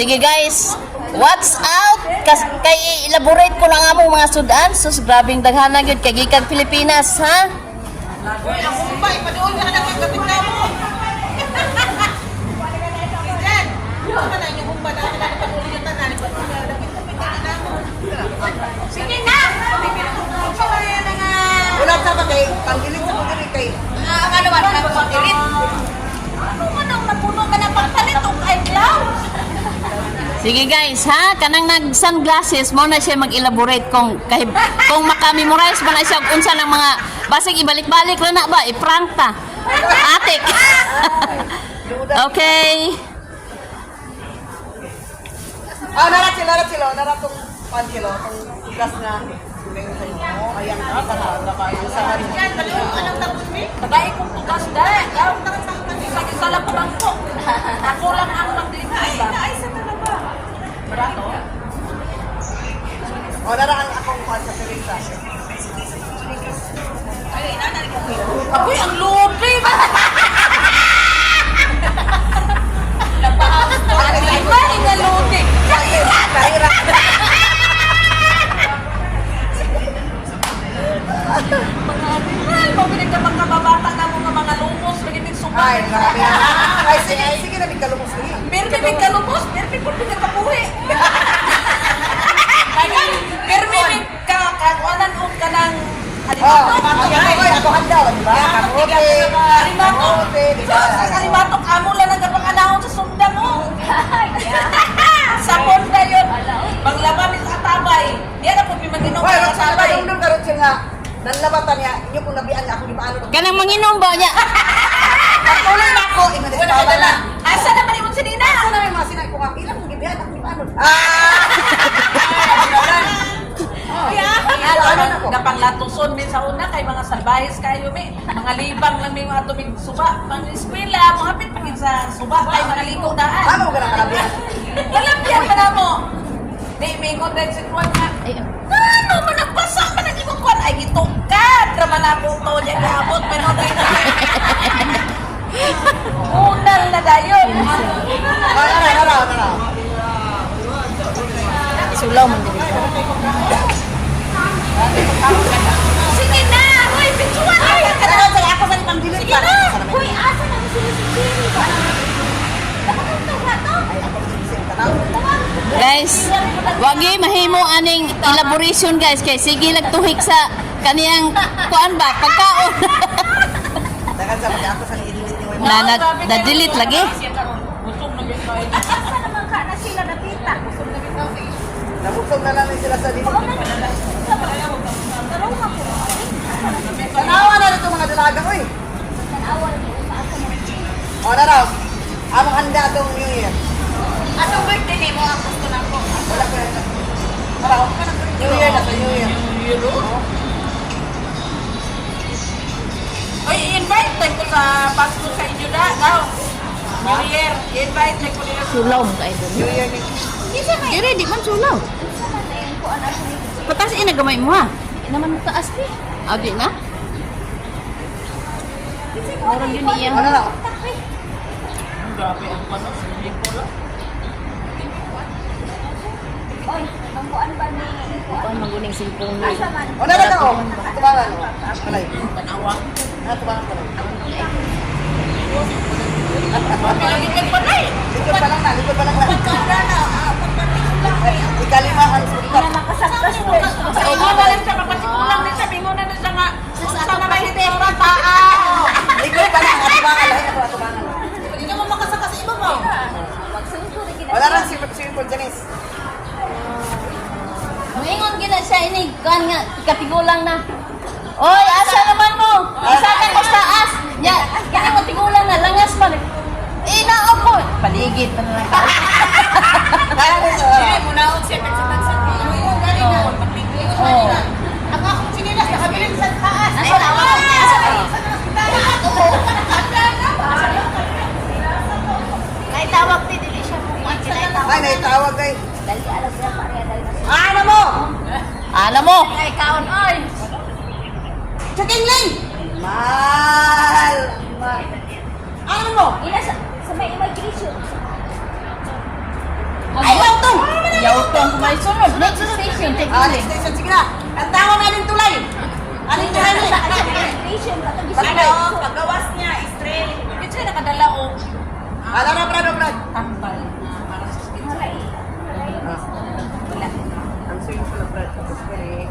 Sige guys, what's out? Kay elaborate ko lang among mga sudan. Sus, grabing daghan gyud kay gikan Pilipinas, ha? Uy, ang kumbay, padoon ka na ng kapit na mo. Diyan, yung ka na yung kumbay na padoon yung tanan. Sige na! Wala sa ba kay panggilit sa panggilit kay. Ano ba na panggilit? Ano man ang napuno ka na pagpalit og eyeglass? Sige guys, ha? Kanang nag-sunglasses, mo na siya mag-elaborate kung makamemorize ba na siya kung unsa ng mga basig ibalik-balik lang na ba, i-prank ta. Atik. Okay. Narat sila, tong pankilo, tong gas na ayan na, ang sahan. Anong tapos ni? Tagay kong tugas dahil. Lagi sa lang bangko. Ako lang ang magdilihan. Ay, sa talaga. Barato? Naraan akong kwan sa Teresa. Ay, nanay ko. Ako'y ang lupin! Napahawag na. Ay, ba? Nga lupin. Kahira. Mga animal. Pabilig na magkababata na mga lumos. Magiting sumbang. Ay, grabe na. Ay, sige na, bigkalumos niya. Pirmi may kalumos. Pirmi po pinagkapuhi. Pirmi may kakakuanan o ka ng Ako handaw, di ba? Kamote. Kamote, di ba? Sa kalimatok, amo lang nagkapanganahon sa sunda mo. Sa ponda yun. Paglaba ni sa atabay. Diyan na po pimaginom Hoy, sa atabay. nung karon siya nga, nanlabatan niya, inyo kung nabian ako, di ba ano? Kanang manginom ba niya? Patuloy na ako, ingat sa baba na. Asa naman yung sinina? Ako na yung mga sinay ko nga, ilang kong gibihan ako, di ba ano? Napanglatuson min sa una kay mga salbayes kayo mi. Mga libang lang may mga tumig suba. Pang eskwela, mo hapit pagin sa suba kay mga ligo daan. Ano mo ka nakalabihan? Kalabyan pa na mo. Di, may ko dahil sa kuwan nga. Ano, managpasa ka nang imong kuwan. Ay, gitugkad. Raman na po to niya gabot. Pero dito. Unal na dayon. Ano. Sulaw man dito. Sige na! Hoy, pictuan na! Ako sa ipang dilit. Sige na! Hoy, asa na mo sinisisiri ba? Nakatutog na to? Guys, wagi mahimo aning elaboration guys kay sige tuhik sa kaniyang kuan ba pagkaon. Dagan sa pag ako sa idilit ni na delete lagi. Asa naman ka na sila nakita? Nabusog na lang sila sa dilit. Tanawa na dito mga dalaga ko eh. Na raw. Among handa itong New Year. Atong birthday ni mo ang gusto na ko. Wala ko yan. Paraw. New Year na sa New Year. Oy, i-invite tayo ko sa Pasko sa inyo na. Daw. New Year. I-invite tayo ko nila. Sulaw mo kayo. New Year ni. Dire di man sulaw. Patas ina gamay mo ha. Naman taas ni. Abi na. Meron yun iya. Ano na? Grabe ang panos. Hindi ko lang. Oy, bangkuan ba ni Kuan maguning cellphone ni. Asa man? O na ako. Tubangan. Alay. Tanawa. Tubangan ko. Pinagigil pa na eh. Likod pa lang na. Pagkara na. Ikalima ang sultan. Na nakasaktas ko. Sa imo na lang siya. Kapatikulang din siya. Bingo na siya nga. Sa na may hitera tao. Likod pa lang. Tubangan. Lahat ako tubangan. Hindi naman makasaka sa iba mo. Magsungko rin Wala lang si Janice. Moingon gina siya ini kuan nga ikatigulang na. Oy, asa naman mo? Isa ka ko sa taas. Ya, kini mo tigulang na langas man. Ina ako. Paligid pa na lang ka. Kaya ko sa... Munaon siya nagsatansan. Yung galing na. Pagpiglingon na nila. Ang akong sinilas nakabilin sa taas. Asa na ako? May tawag din dili siya mo. Ay, naitawag kay. Dali alam niya pareha dali. Ano mo? Alam mo? Ay kaon oy. Chakingling! Mal! Ano mo? Ina sa may immigration. Ayaw to! Yautong kumay sunod. Next station, take Next station, sige na. Ang tawag namin tulay. Aling tulay na. Station, katong Ano, paggawas niya, Israel. Kasi nakadala o Brad. tambal na para sa skin. Wala. Ang swing sa Brad. Tapos kaya.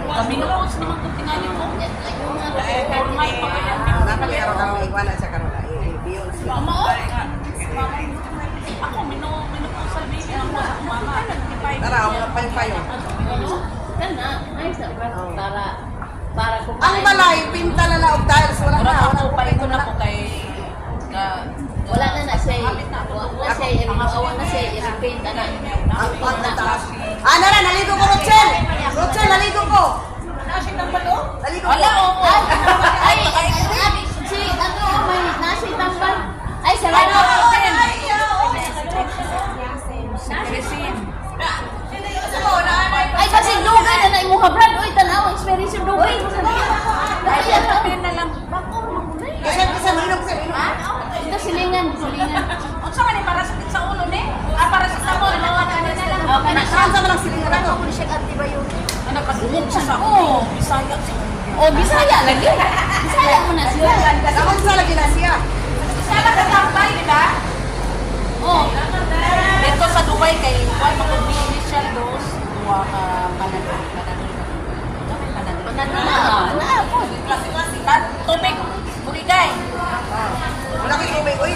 Kami na po sa mga kutinganin mo. Formal pa kaya. Napakita ko ang iwanan sa karona. Biyong sila. Mama, ako, minopausal baby ang mga mama. Tara, ako na payo-payo. Kana, nice na para kung Ang balay, pinta na na og tiles. Wala na. Wala ko pa ito na po kay wala na siya. Wala siya, awa na siya, i-repaint na. Ang pagkataas. Na, naligo ko, Rochelle. Rochelle, naligo ko. Nasi ng balo? Naligo ko. Wala, oo. Ay, si, ano, may nasi tambal. Ay, salamat. Ay, kasi dugay na na imuha, Brad. Uy, tanaw, experience yung dugay. Kasi minum. Ito silingan. Unsa man ni para sakit sa ulo ni? Para sa sabon. Okay na. Saan sa malang silingan na to? Ano kadungog sa sao? Bisaya sa Oh, Bisaya lagi. Bisaya mo na siya. Dapat sa lagi na siya. Sala ka tambay, di ba? Oh, Dito sa Dubai kay kuan mag-finish siya dos. Duwa ka panadol. na po. Klase-klase ka. Tubig. Buligay. Wala kayo tubig. Uy,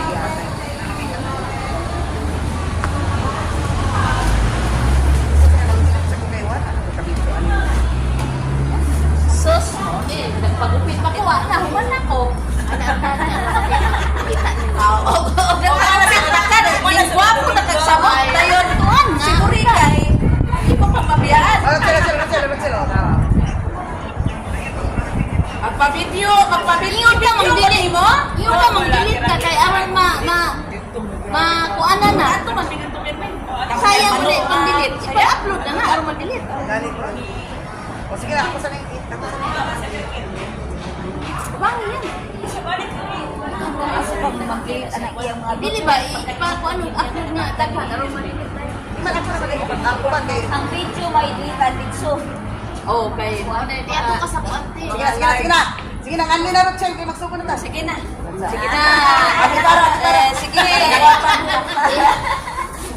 Sus, nagpagupit pa ko. Nahuman na ko. Gwapo na kagsabot. Dayon. Siguro kay. Hindi ko pa mabiyaan. Rochelle. Magpa-video Yung ka mangdilit mo? Yung ka mangdilit ka kay aron kuanan na. Ato man pinitumin mo. Sayang mo rin pang-delete. Ipa-upload na nga aron mag-delete. O sige na, ako sa nang Bangi yan. Dili ba? Ipa-upload nga daghan aron mag-delete. Ako ba kayo? Ang video may dilitan dito. Oh, kay di ako kasapuante. Sige na. Sige na, kanli na Rochelle. Kaya magsuko na ta. Sige na. Sige na. Sige.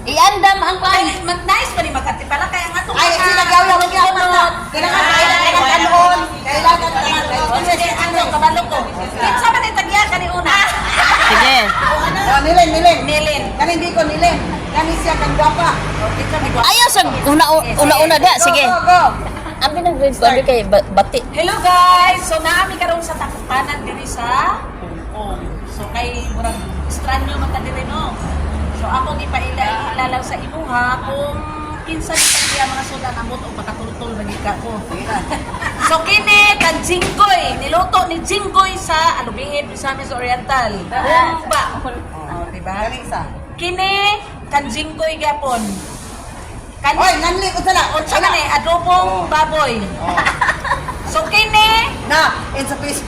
Iandam ang pan. Mag-nice pa ni Makati para kaya nga ito. Ay, sila gawin. Huwag yung apat. Kailangan kanon. Sige, ano, kabalo ko. Kinsa man yung tagya ka ni una? Sige. Nilin. Kanin di ko nilin. Kanin siya kang gwapa. Ayaw sa una-una da. Sige. Go. Ang pinag-grade ko kay bati. Hello guys! So naami karon sa takupanan diri sa Hong Kong. So kay murag estranyo man ta diri no. So ako gipaila sa imuha kung kinsa di pa mga sudan amot o makatultol bagi ka ko. So kini kan jinggoy, niluto ni jinggoy sa Alubihid sa Miss Oriental. Humba. Oh, diba? Kanin isa. Kini kan jinggoy gyapon. Kani Oy, nanli ko sala. unsa man ni adobong baboy. So kini Na, in sa fish.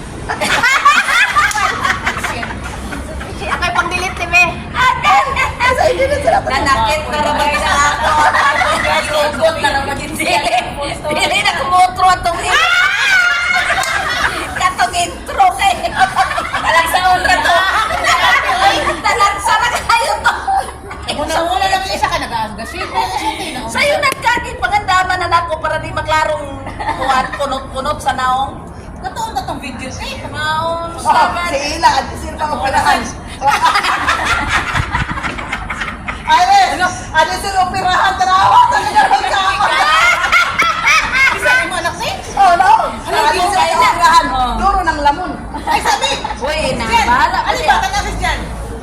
Akay pang-delete ni be. nanakit na rabay na ako. Isugot na rabay dili. Dili na kumotro atong katong intro kay. Walang saon na to. Talagsa na kayo to. Una lang isa ka nag-aagasin. Sa'yo nagkagit pagandaman na nako para di maglarong kuwan kunot-kunot sa naong. Katuon na tong video kay maon saban. Si Ila, at sir pang operahan. Ay, ano sir operahan? Tarawa, talaga ka. Isa mo anak ni? Oh, no. Ano Ano yung sir kaya? operahan? Oh. Duro ng lamon. Ay, sabi. Uy, na bahala pa siya. Kanakis dyan?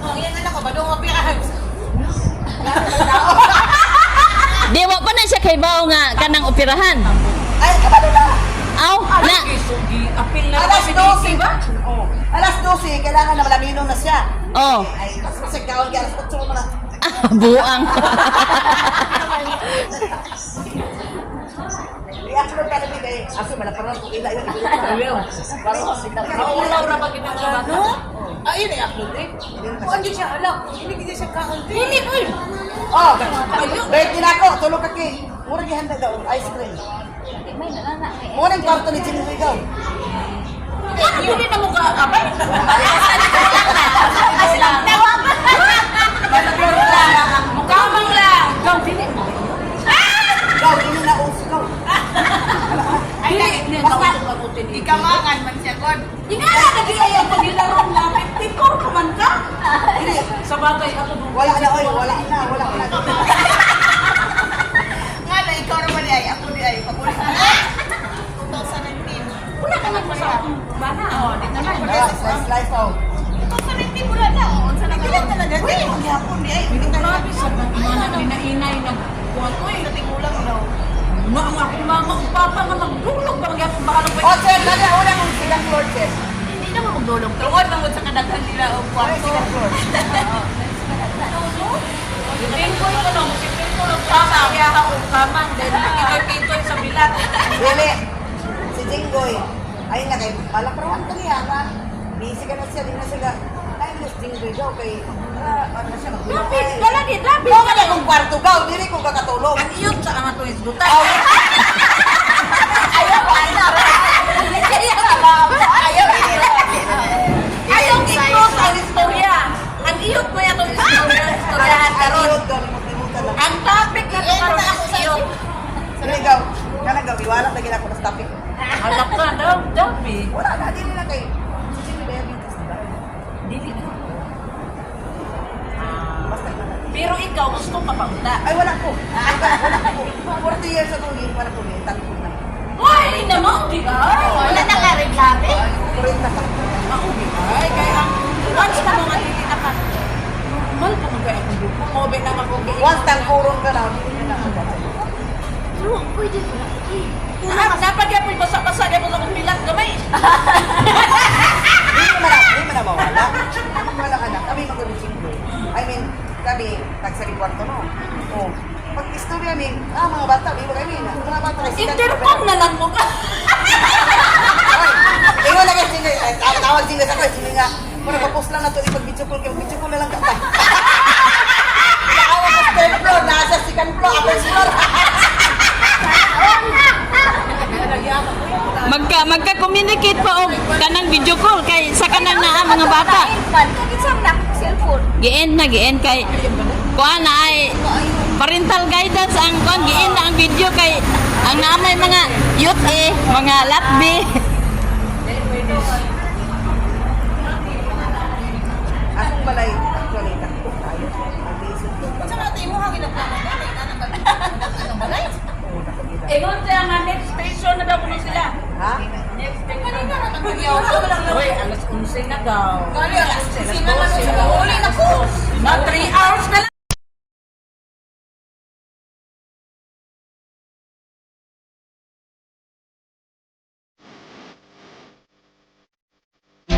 Oh, yan anak ko, badong operahan. Di wa pa na siya kay bao nga kanang operahan. Ay, kabalo na. Aw, na. Sugi, apil na Alas si 12 ba? Oh. Alas 12, kailangan na malaminong na siya. Oh, Ay, mas masagawal ka, alas 8 mo na. buang. I-upload ka na din eh. Aso, malaparang kung ila yun. Maulaw ra ba ginagawa no? Ayun ay upload eh. Kung hindi siya alam, hindi siya kaunti. Hindi ko yun. Oh, ready na ako. Tulog ka kay. Mura gihanda daw, ice cream. May nalana. Mura yung kwarto ni Jimmy Rigaw. Hindi na mo ka-abay. Kasi lang, tawag. Mukamang lang. Ikaw, dili mo. Gaw, ini na uso gaw. Dili, basta ikamangan man siya, God. Inala na di ayaw pag ilaron namin. Tikor ka man ka. Sa bagay, ako doon. Wala na, oy, wala na. Nga na, ikaw naman ay, ako di ay, pagulit na. 2019. Wala ka lang sa akong bana. Oo, di naman. Slice out. 2019 wala na. Unsa na ka talaga? Uy, magyapon di ay. Grabe sa mga dinainay na buwan ko eh. Sa tigulang daw. Ang akong mama, ang papa nga magdulog ba magyapon baka nang Oh, sir, dali, una mong sigang floor, sir. hindi naman magdulog. Tungod lang sa kadaghan nila o Ay, kwarto. sigang floor. Sipin ko ito lang. Sipin ko lang sa kaya ako kaman. Dahil nakikipintoy sa bilat. Dili. Si Jinggoy. Ay na kay malaprawan ka niya ba? Busy ka na siya, di na siya. Ay, mas Jinggoy daw kay ano na siya magulong. Lapit, lalaki, lapit. Mo ka na kung kwarto gaw, dili ko kakatulog. Ang iyot sa ang ato isgutan. Ayaw i-close ang istorya. Ang iyot mo yan itong istoryahan karon. Ang topic na ito karon is iyot. Sige gaw. Kana gaw, iwala na gina ko sa topic. Halak ka daw, Dabi. Wala na, dili na kay. Si Jinggoy diabetes diba? Dili ka. Basta na. Pero ikaw gusto ka pa una. Ay, wala ko. Wala ko. 40 years ago, hindi para ko ni tanong na. Ay, naman, di ba? Wala na ka reklame. 40 ka. Ako, di ba? Ay, kaya ang once na mga nakikita ka, normal ka mag-kaya akong grupo. Mobe na ako. Once tangkurong ka na, hindi na ako. Pero, pwede ko na. Dapat kaya po basa-basa kaya mo sa kong bilang gamay. Hindi mo na mawala. Wala ka na. Kami mag-ulising ko. I mean, kami, nagsari kwarto no. Oh. Pag istorya ni, mga bata, di ba kami na? Mga bata kasi. Intercom na lang mo ka. Ingon na kasi, tawag sila sa ko, sila nga, kung nagpa-post lang na ito, ipag-video call kayo, video call na lang ka. Nakawa sa third floor, nasa second floor, first floor. Magka-communicate pa og kanang video call kay sa kanang naa mga bata. Isang na cellphone. Gi-end kay kuan na ay parental guidance ang kuan gi-end na ang video kay ang naamay mga youth mga latbi. Akong balay, actually, takbo tayo. Mag-isip ko. Sa mga tayo mo hangin ang plano na ano balay? Ingon siya nga next station na daw kuno sila. Ha? Next station. Kanina na mag-iyaw. Uy, alas 11 na daw. Gali, alas 11 na. Uli na ko. 3 hours na lang.